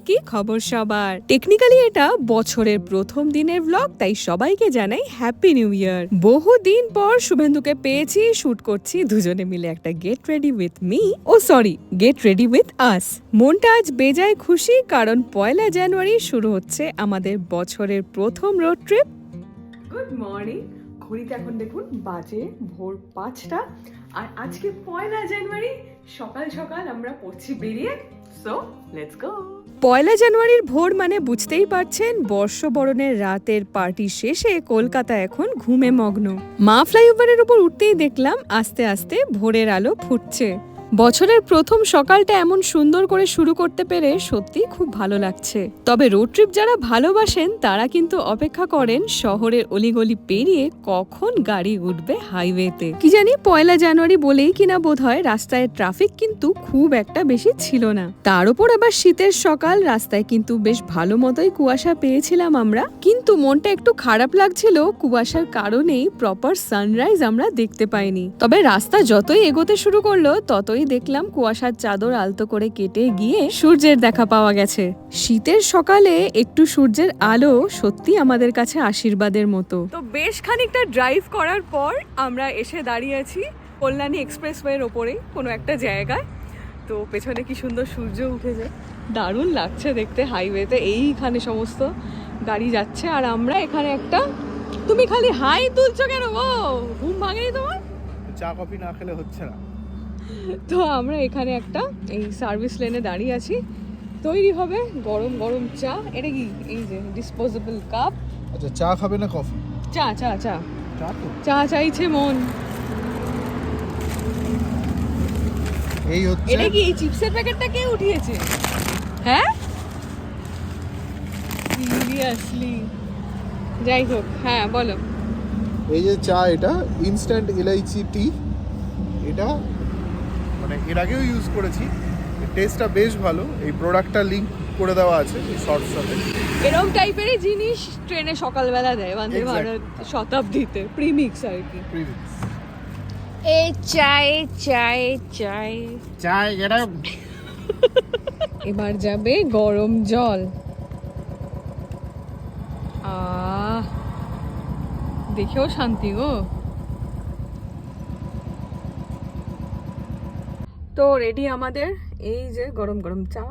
কি খবর সবার? টেকনিক্যালি এটা বছরের প্রথম দিনের ব্লগ, তাই সবাইকে জানাই হ্যাপি নিউ ইয়ার। বহুদিন পর শুভেন্দুকে পেয়েছি, শুট করছি দুজনে মিলে একটা get ready with me, get ready with us. মনটা আজ বেজায় খুশি, কারণ 1 জানুয়ারি শুরু হচ্ছে আমাদের বছরের প্রথম রোড ট্রিপ। Good morning. ঘড়িতে এখন দেখুন বাজে ভোর 5টা, আর আজকে 1 জানুয়ারি সকাল সকাল আমরা পড়ছি বেরিয়ে। So let's go. 1 জানুয়ারির ভোর মানে বুঝতেই পারছেন, বর্ষবরণের রাতের পার্টি শেষে কলকাতা এখন ঘুমে মগ্ন। মা ফ্লাইওভারের উপর উঠতেই দেখলাম আস্তে আস্তে ভোরের আলো ফুটছে। বছরের প্রথম সকালটা এমন সুন্দর করে শুরু করতে পেরে সত্যি খুব ভালো লাগছে। তবে রোড ট্রিপ যারা ভালোবাসেন তারা কিন্তু অপেক্ষা করেন শহরের অলিগলি পেরিয়ে কখন গাড়ি উঠবে হাইওয়েতে। কি জানি 1 জানুয়ারি বলেই কিনা বোধহয় রাস্তায় ট্রাফিক কিন্তু খুব একটা বেশি ছিল না। তার উপর আবার শীতের সকাল, রাস্তায় কিন্তু বেশ ভালো মতোই কুয়াশা পেয়েছিলাম আমরা, কিন্তু মনটা একটু খারাপ লাগছিল কুয়াশার কারণেই প্রপার সানরাইজ আমরা দেখতে পাইনি। তবে রাস্তা যতই এগোতে শুরু করলো ততই দেখলাম কুয়াশার চাদর আলতো করে কেটে গিয়ে সূর্যের দেখা পাওয়া গেছে। শীতের সকালে একটু সূর্যের আলো সত্যি আমাদের কাছে আশীর্বাদের মতো। তো বেশ খানিকটা ড্রাইভ করার পর আমরা এসে দাঁড়িয়ে আছি কল্যাণী এক্সপ্রেসওয়ের ওপরে কোনো একটা জায়গায়। তো পেছনে কি সুন্দর সূর্য উঠেছে, দারুণ লাগছে দেখতে। হাইওয়েতে এইখানে সমস্ত গাড়ি যাচ্ছে, আর আমরা এখানে একটা, তুমি খালি হাই তুলছো কেন গো? ঘুম ভাঙেনি তোমার? চা কফি না খেলে হচ্ছে না। তো আমরা এখানে একটা এই সার্ভিস লেনে দাঁড়িয়ে আছি, তৈরি হবে গরম গরম চা। এটা কি এই যে ডিসপোজেবল কাপ? আচ্ছা, চা খাবে না কফি? চা চা চা চা তো চা চাইছে মন। এই হচ্ছে। এটা কি এই চিপসের প্যাকেটটা কে উঠিয়েছে? হ্যাঁ সিরিয়াসলি? যাই হোক, হ্যাঁ বলো। এই যে চা, এটা ইনস্ট্যান্ট এলাইচি টি। এটা মানে এর আগেও ইউজ করেছি, টেস্টটা বেশ ভালো। এই প্রোডাক্টটা লিংক করে দেওয়া আছে শর্টস সাথে। এরকম টাইপেরই জিনিস ট্রেনে সকালবেলা দেয় বন্দে ভারত শতাব্দীতে, প্রিমিক্স আর কি। প্রিমিক্স এই চাই চাই চাই চাই। এটা এবার যাবে গরম জল। দেখেও শান্তি গো। তো রেডি আমাদের এই যে গরম গরম চা।